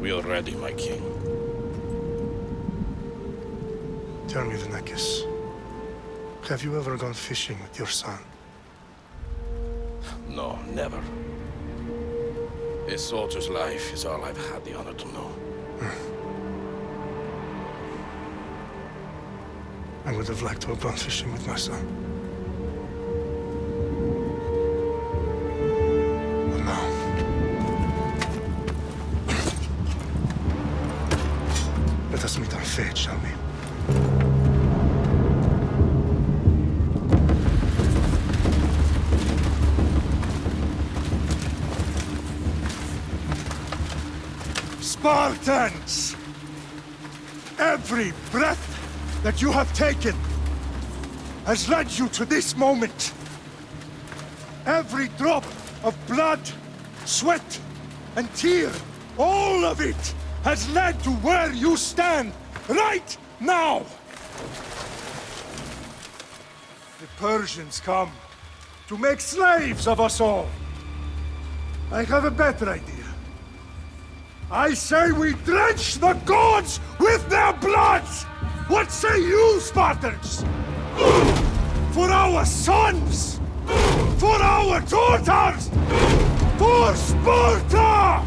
We are ready, my king. Tell me, Leonidas, have you ever gone fishing with your son? No, never. A soldier's life is all I've had the honor to know. I would have liked to have gone fishing with my son. But now... let us meet our fate, shall we? Spartans! Every breath that you have taken has led you to this moment. Every drop of blood, sweat, and tear, all of it has led to where you stand right now. The Persians come to make slaves of us all. I have a better idea. I say we drench the gods with their bloods! What say you, Spartans? For our sons! For our daughters! For Sparta!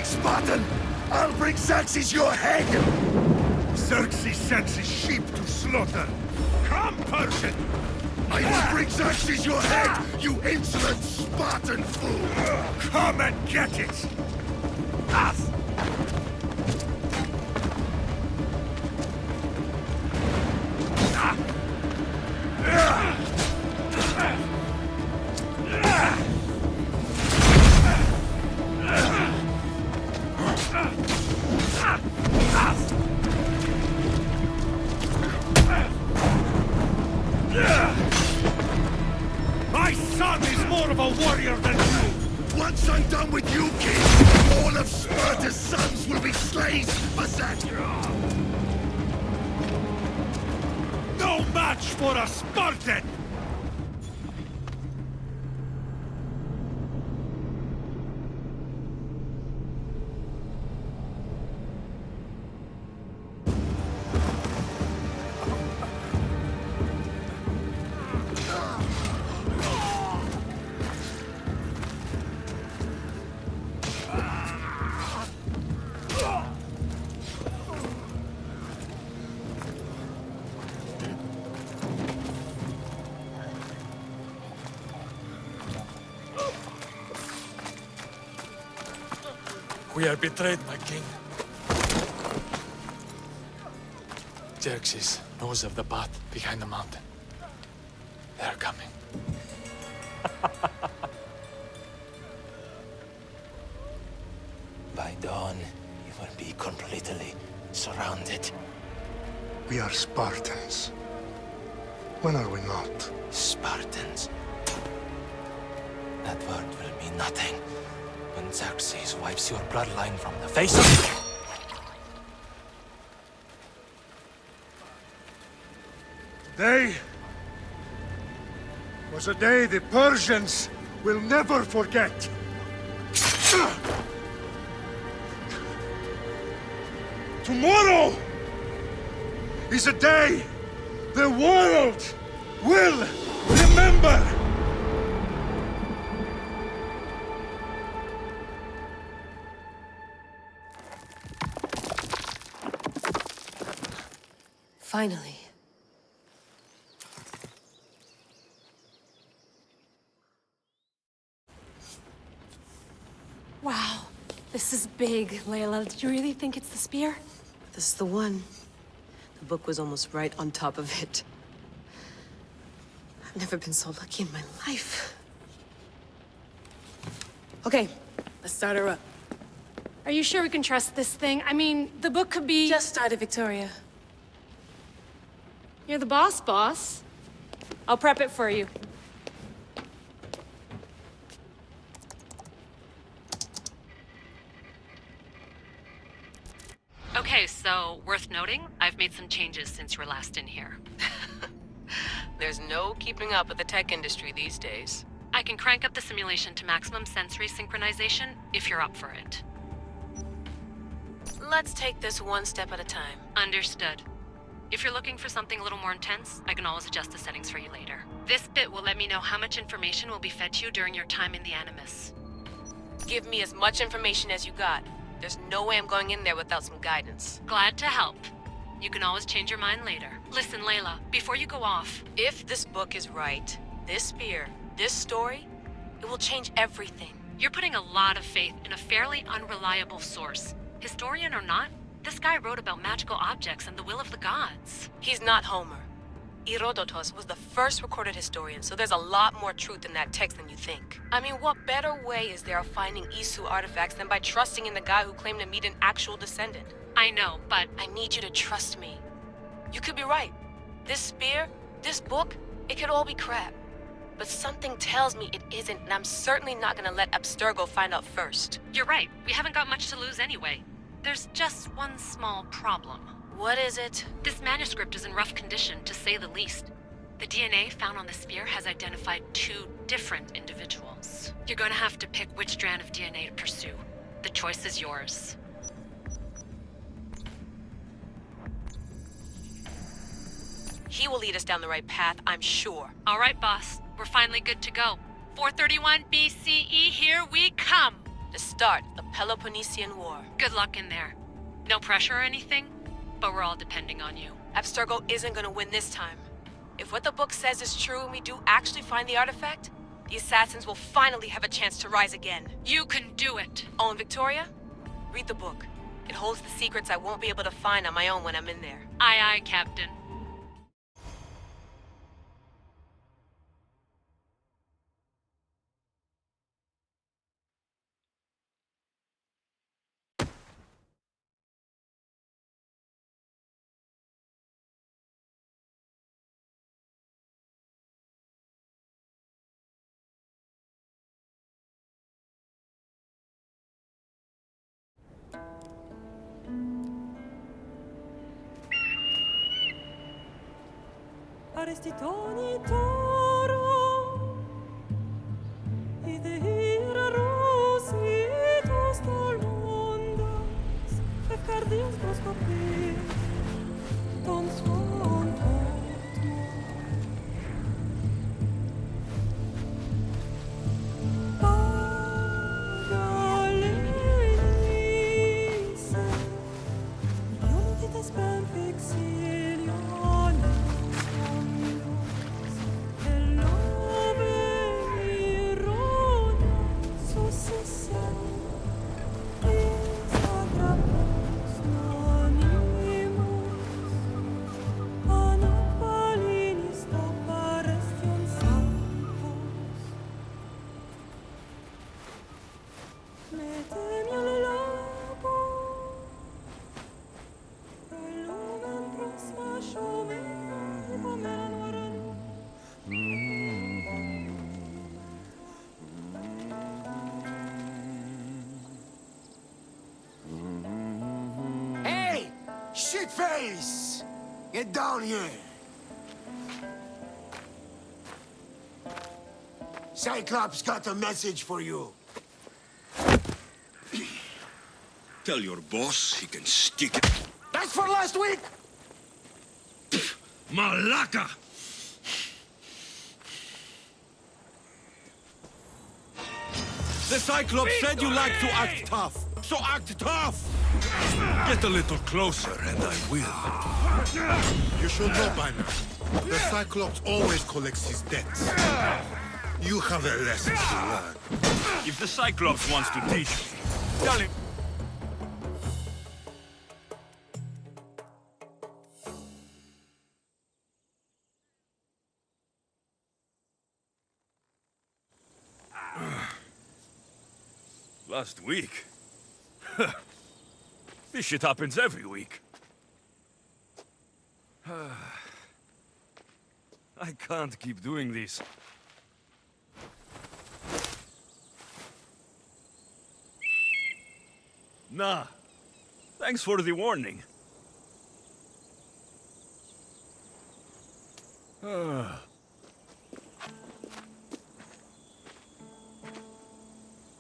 Spartan! I'll bring Xerxes your head! Xerxes sends his sheep to slaughter. Come, Persian! I will bring Xerxes your head, you insolent Spartan fool! Come and get it! Us! My son is more of a warrior than you! once I'm done with you, King, all of Sparta's sons will be slaves for Xaxis. No match for a Spartan! We are betrayed, my king. Xerxes knows of the path behind the mountain. They are coming. By dawn, you will be completely surrounded. We are Spartans. When are we not? Spartans. That word will mean nothing when Xerxes wipes your bloodline from the face of... Today was a day the Persians will never forget. Tomorrow is a day the world will remember. Finally. Wow, this is big, Layla. Did you really think it's the spear? This is the one. The book was almost right on top of it. I've never been so lucky in my life. Okay, let's start her up. Are you sure we can trust this thing? I mean, the book could be... Just started, Victoria. You're the boss. I'll prep it for you. Okay, so worth noting, I've made some changes since you were last in here. There's no keeping up with the tech industry these days. I can crank up the simulation to maximum sensory synchronization if you're up for it. Let's take this one step at a time. Understood. If you're looking for something a little more intense, I can always adjust the settings for you later. This bit will let me know how much information will be fed to you during your time in the Animus. Give me as much information as you got. There's no way I'm going in there without some guidance. Glad to help. You can always change your mind later. Listen, Layla, before you go off... If this book is right, this spear, this story, it will change everything. You're putting a lot of faith in a fairly unreliable source. Historian or not, this guy wrote about magical objects and the will of the gods. He's not Homer. Herodotus was the first recorded historian, so there's a lot more truth in that text than you think. I mean, what better way is there of finding Isu artifacts than by trusting in the guy who claimed to meet an actual descendant? I know, but... I need you to trust me. You could be right. This spear, this book, it could all be crap. But something tells me it isn't, and I'm certainly not gonna let Abstergo find out first. You're right. We haven't got much to lose anyway. There's just one small problem. What is it? This manuscript is in rough condition, to say the least. The DNA found on the spear has identified 2 different individuals. You're gonna have to pick which strand of DNA to pursue. The choice is yours. He will lead us down the right path, I'm sure. All right, boss. We're finally good to go. 431 BCE, here we come! To start the Peloponnesian War. Good luck in there. No pressure or anything, but we're all depending on you. Abstergo isn't gonna win this time. If what the book says is true and we do actually find the artifact, the assassins will finally have a chance to rise again. You can do it! Oh, and Victoria? Read the book. It holds the secrets I won't be able to find on my own when I'm in there. Aye, aye, Captain. faresti toni toro, idehira rositos tolmondas, fefcardias proskopir, ton svon Hey! Shitface! Get down here! Cyclops got a message for you. Tell your boss he can stick it. That's for last week! Malaka! The Cyclops said you like to act tough, so act tough! Get a little closer and I will. You should know by now. The Cyclops always collects his debts. You have a lesson to learn. If the Cyclops wants to teach me, tell him. Last week? This shit happens every week. I can't keep doing this. Nah. Thanks for the warning.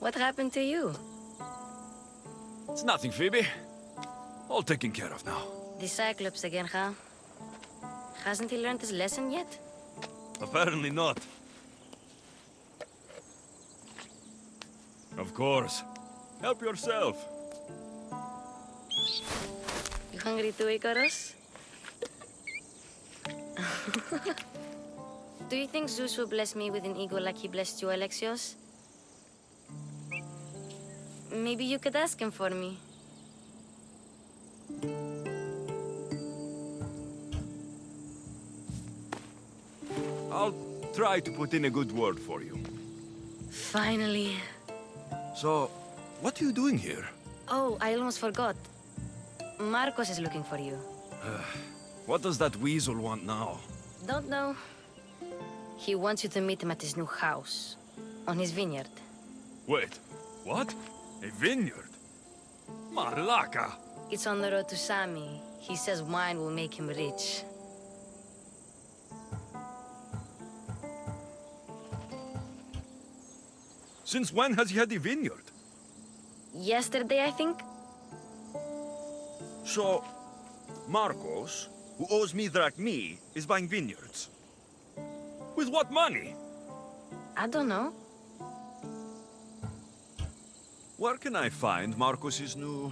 What happened to you? It's nothing, Phoebe. All taken care of now. The Cyclops again, huh? Hasn't he learned his lesson yet? Apparently not. Of course. Help yourself. You hungry too, Icarus? Do you think Zeus will bless me with an ego like he blessed you, Alexios? Maybe you could ask him for me. I'll try to put in a good word for you. Finally. So, what are you doing here? Oh, I almost forgot. Marcos is looking for you. What does that weasel want now? Don't know. He wants you to meet him at his new house. On his vineyard. Wait, what? A vineyard? Malaka! It's on the road to Sami. He says wine will make him rich. Since when has he had a vineyard? Yesterday, I think? So, Marcos, who owes me drachmi, is buying vineyards. With what money? I don't know. Where can I find Marcos's new,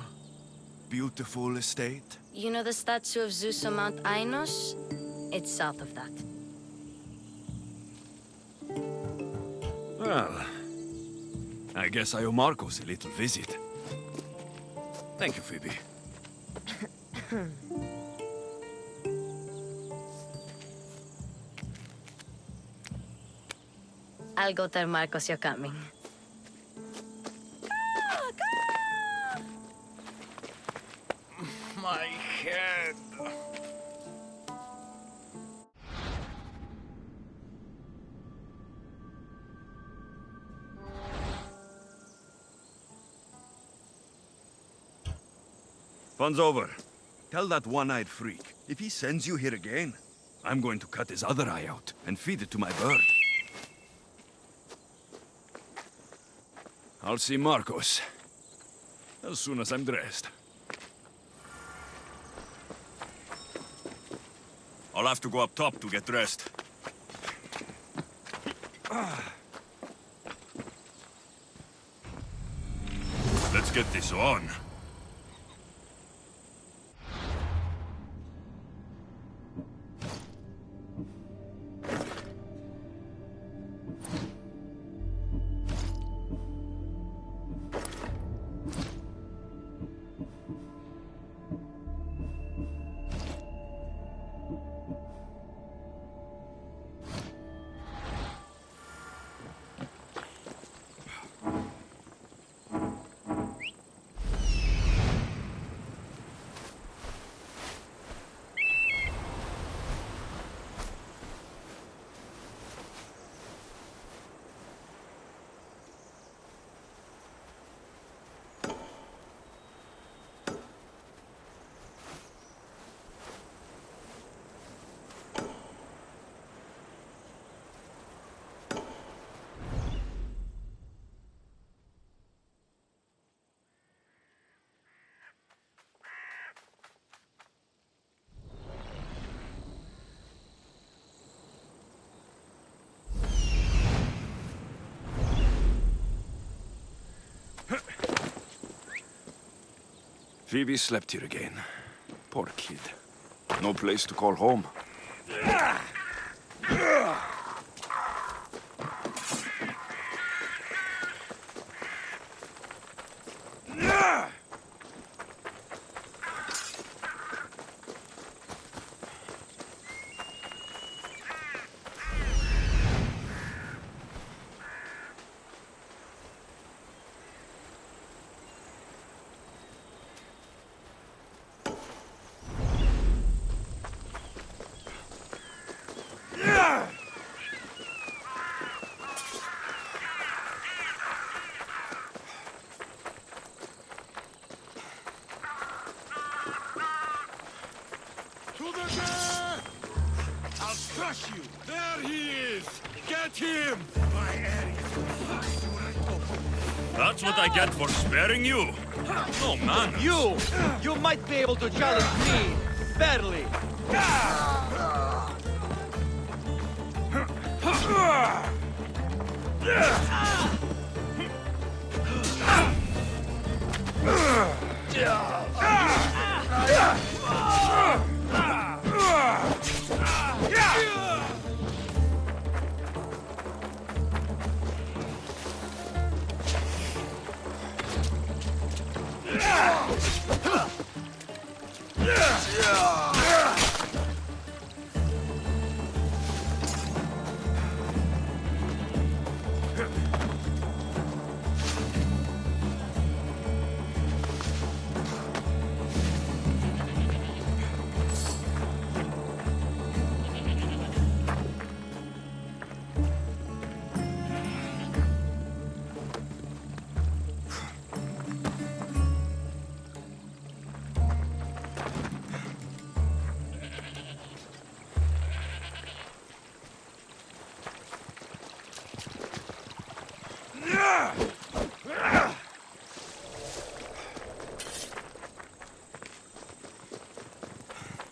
beautiful estate? You know the statue of Zeus on Mount Ainos? It's south of that. Well, I guess I owe Marcos a little visit. Thank you, Phoebe. I'll go tell Marcos you're coming. My head. Fun's over. Tell that one-eyed freak, if he sends you here again, I'm going to cut his other eye out and feed it to my bird. I'll see Marcos as soon as I'm dressed. I'll have to go up top to get dressed. Let's get this on. Phoebe slept here again. Poor kid. No place to call home. I'll crush you! There he is! Get him! That's what I get for sparing you. No man. You might be able to challenge me, fairly.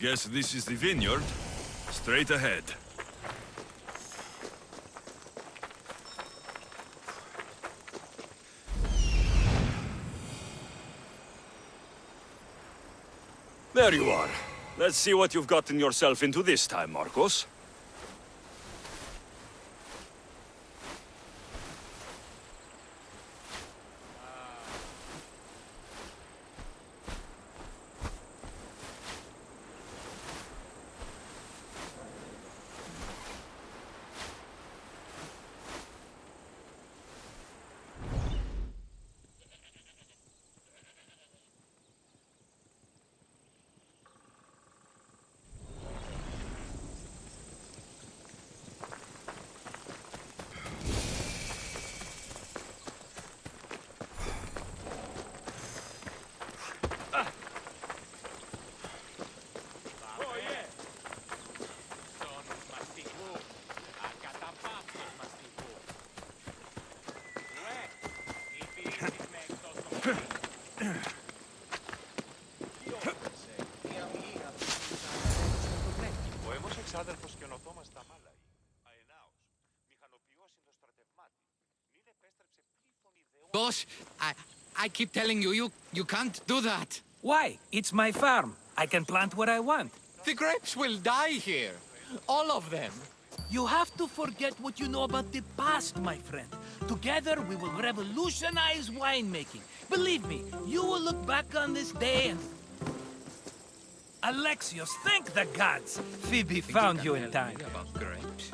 Guess this is the vineyard. Straight ahead. There you are. Let's see what you've gotten yourself into this time, Marcos. Ο έμος εξάδελφος και ονοτόμας Ταμάλαϊ, αενάος, μηχανοποιός συνδοστρατευμάτη, μην επέστρεψε πλήθων ιδεών... Boss, I keep telling you, you can't do that. Why? It's my farm. I can plant what I want. The grapes will die here. All of them. You have to forget what you know about the past, my friend. Together, we will revolutionize winemaking. Believe me, you will look back on this day and... Alexios, thank the gods! Phoebe found you in time. About grapes.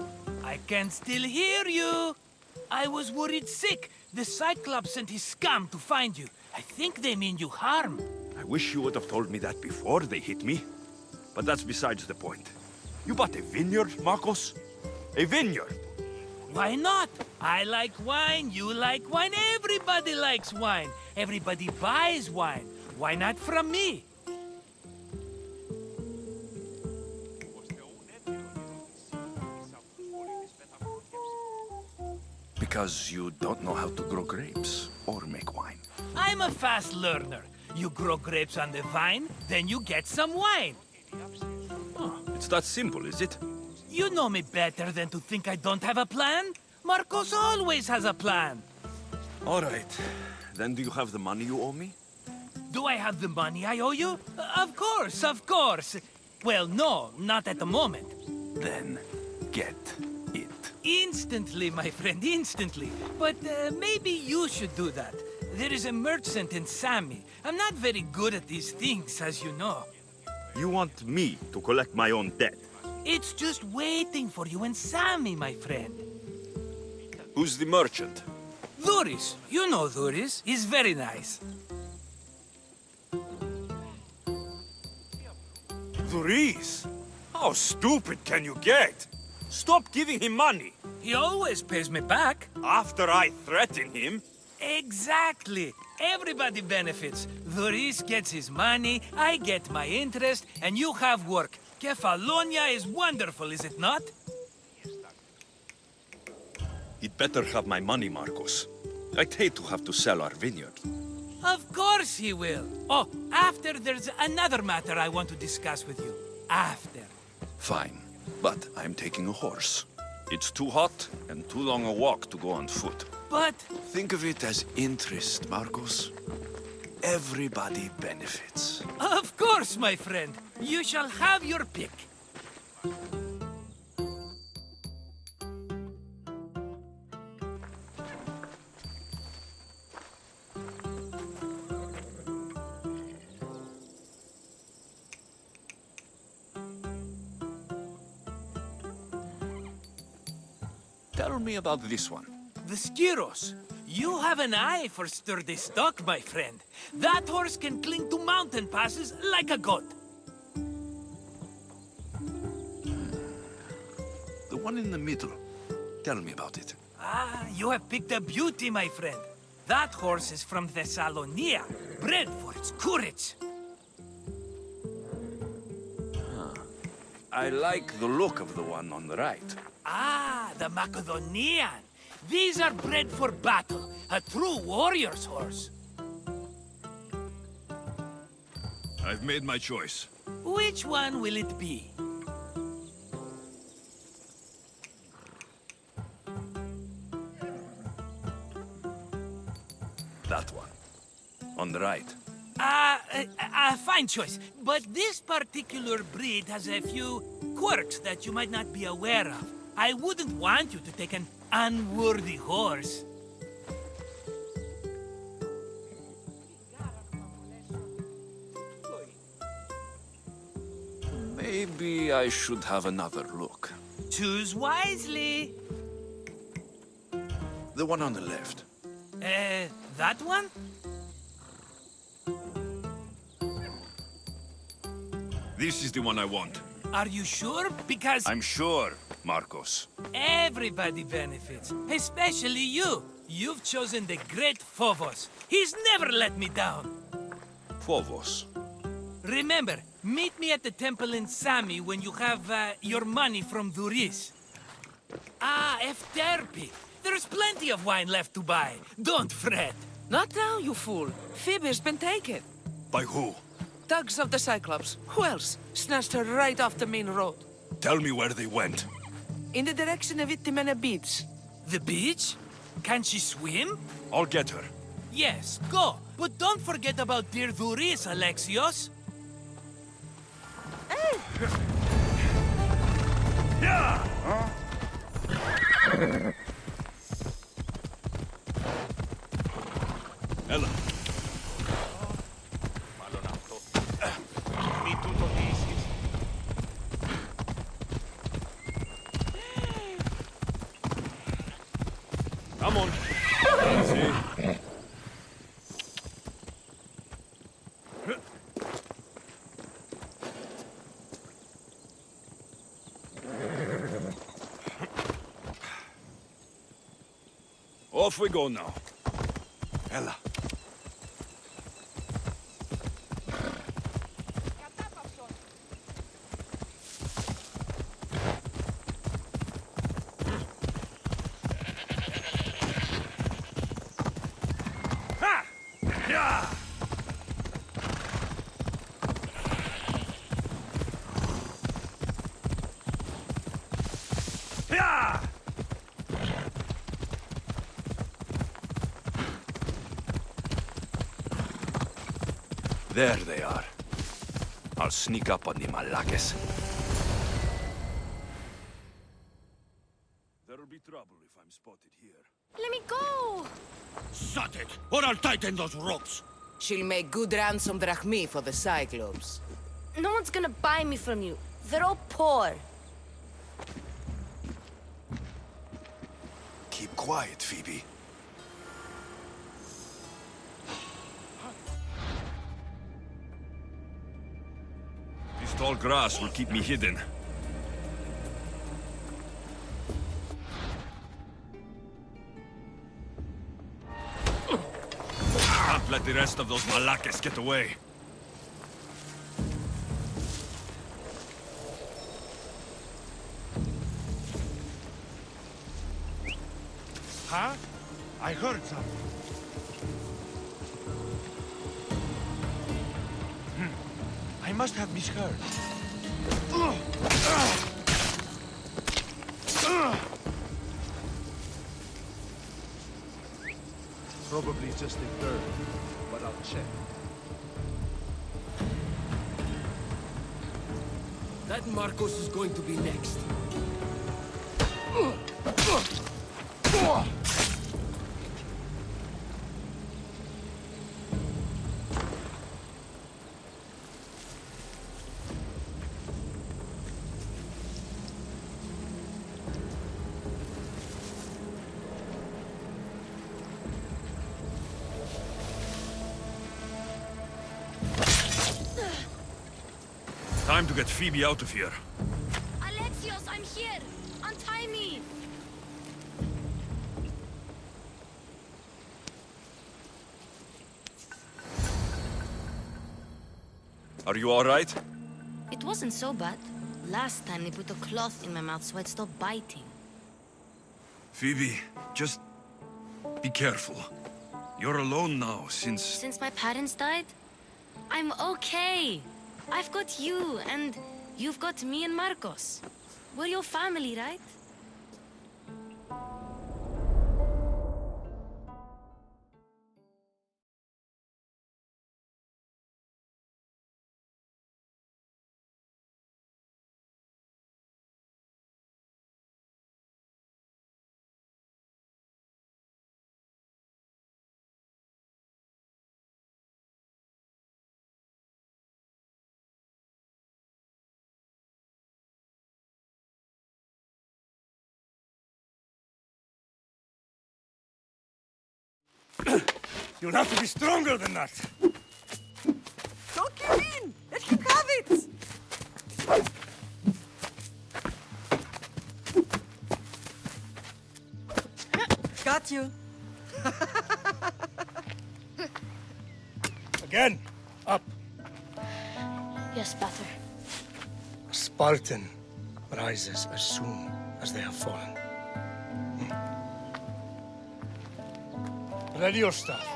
I can still hear you! I was worried sick. The Cyclops sent his scum to find you. I think they mean you harm. I wish you would have told me that before they hit me. But that's besides the point. You bought a vineyard, Marcos? A vineyard? Why not? I like wine, you like wine, everybody likes wine. Everybody buys wine. Why not from me? Because you don't know how to grow grapes or make wine. I'm a fast learner. You grow grapes on the vine, then you get some wine. Oh, it's that simple, is it? You know me better than to think I don't have a plan. Marcos always has a plan. All right. Then do you have the money you owe me? Do I have the money I owe you? Of course, of course. Well, no, not at the moment. Then get it. Instantly, my friend, instantly. But maybe you should do that. There is a merchant in Sami. I'm not very good at these things, as you know. You want me to collect my own debt? It's just waiting for you in Sami, my friend. Who's the merchant? Dhuris. You know Dhuris. He's very nice. Dhuris? How stupid can you get? Stop giving him money. He always pays me back. After I threaten him? Exactly. Everybody benefits. Dhuris gets his money, I get my interest, and you have work. Kefalonia is wonderful, is it not? He'd better have my money, Marcos. I'd hate to have to sell our vineyard. Of course he will. Oh, after there's another matter I want to discuss with you. After. Fine, but I'm taking a horse. It's too hot and too long a walk to go on foot. But... Think of it as interest, Marcos. Everybody benefits. Of course, my friend. You shall have your pick. Tell me about this one. The Skiros. You have an eye for sturdy stock, my friend. That horse can cling to mountain passes like a goat. The one in the middle. Tell me about it. Ah, you have picked a beauty, my friend. That horse is from Thessalonia, bred for its courage. I like the look of the one on the right. Ah, the Macedonian. These are bred for battle, a true warrior's horse. I've made my choice. Which one will it be? That one. On the right. Fine choice. But this particular breed has a few quirks that you might not be aware of. I wouldn't want you to take an unworthy horse. Maybe I should have another look. Choose wisely. The one on the left. That one? This is the one I want. Are you sure? Because... I'm sure, Marcos. Everybody benefits, especially you. You've chosen the great Phobos. He's never let me down. Phobos. Remember, meet me at the temple in Sami when you have your money from Dhuris. Ah, Efterpi. There's plenty of wine left to buy. Don't fret. Not now, you fool. Phoebe's been taken. By who? Thugs of the Cyclops. Who else? Snatched her right off the main road. Tell me where they went. In the direction of Itimena Beach. The beach? Can she swim? I'll get her. Yes, go. But don't forget about dear Duris, Alexios. Yeah! Ella. Μη του το λύσεις. Come on. Easy. Off we go now. Ella. There they are. I'll sneak up on the Malakes. There'll be trouble if I'm spotted here. Let me go! Shut it, or I'll tighten those ropes. She'll make good ransom drachmi for the Cyclops. No one's gonna buy me from you. They're all poor. Keep quiet, Phoebe. This tall grass will keep me hidden. Can't let the rest of those Malakes get away. Huh? I heard something. I must have misheard. Probably just a bird, but I'll check. That Marcos is going to be next. Time to get Phoebe out of here. Alexios, I'm here! Untie me! Are you all right? It wasn't so bad. Last time they put a cloth in my mouth so I'd stop biting. Phoebe, just be careful. You're alone now since... Since my parents died? I'm okay. I've got you, and you've got me and Marcos. We're your family, right? You'll have to be stronger than that. Don't give in! Let him have it! Got you. Again, up. Yes, better. A Spartan rises as soon as they have fallen. Ready your staff.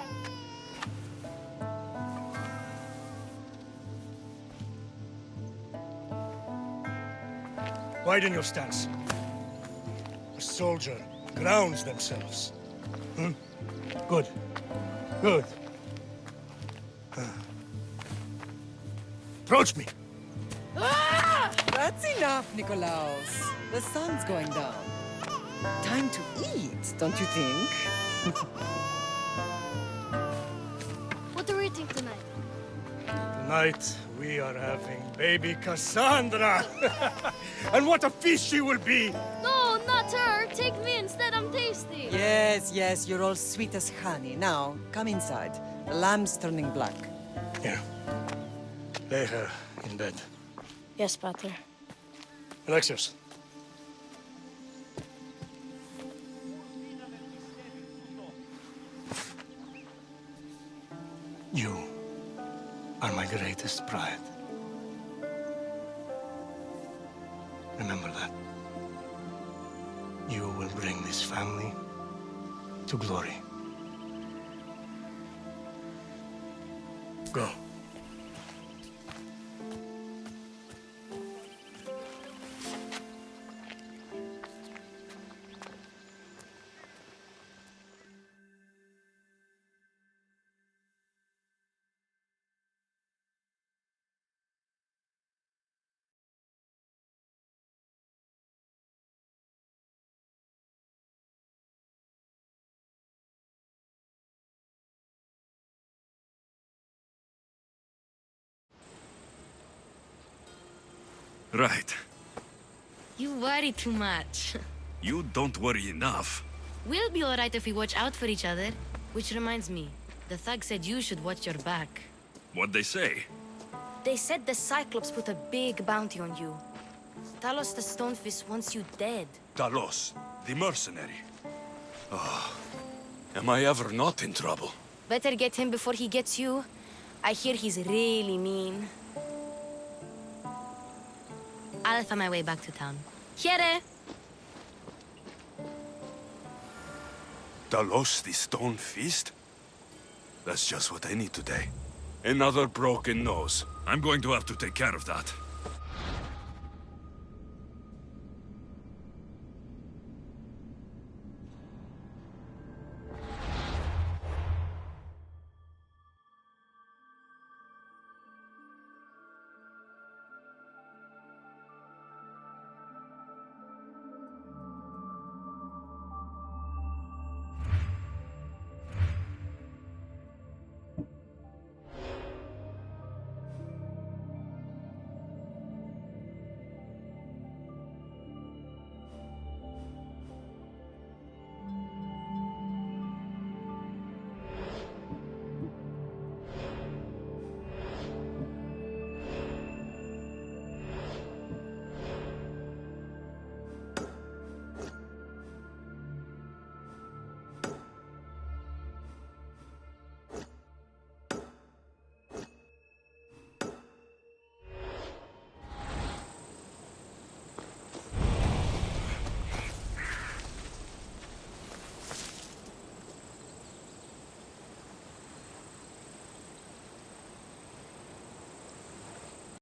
Widen your stance. A soldier grounds themselves. Hmm? Good. Good. Approach me. That's enough, Nikolaos. The sun's going down. Time to eat, don't you think? What are we eating tonight? Tonight, we are having baby Kassandra. And what a feast she will be! No, not her. Take me instead. I'm tasty. Yes, yes, you're all sweet as honey. Now, come inside. The lamb's turning black. Here. Lay her in bed. Yes, Pater. Alexios. You are my greatest pride. Remember that. You will bring this family to glory. Go. Right. You worry too much. You don't worry enough. We'll be alright if we watch out for each other. Which reminds me, the thug said you should watch your back. What'd they say? They said the Cyclops put a big bounty on you. Talos the Stonefist wants you dead. Talos, the mercenary. Oh, am I ever not in trouble? Better get him before he gets you. I hear he's really mean. I'll find my way back to town. Here! Talos, the stone fist? That's just what I need today. Another broken nose. I'm going to have to take care of that.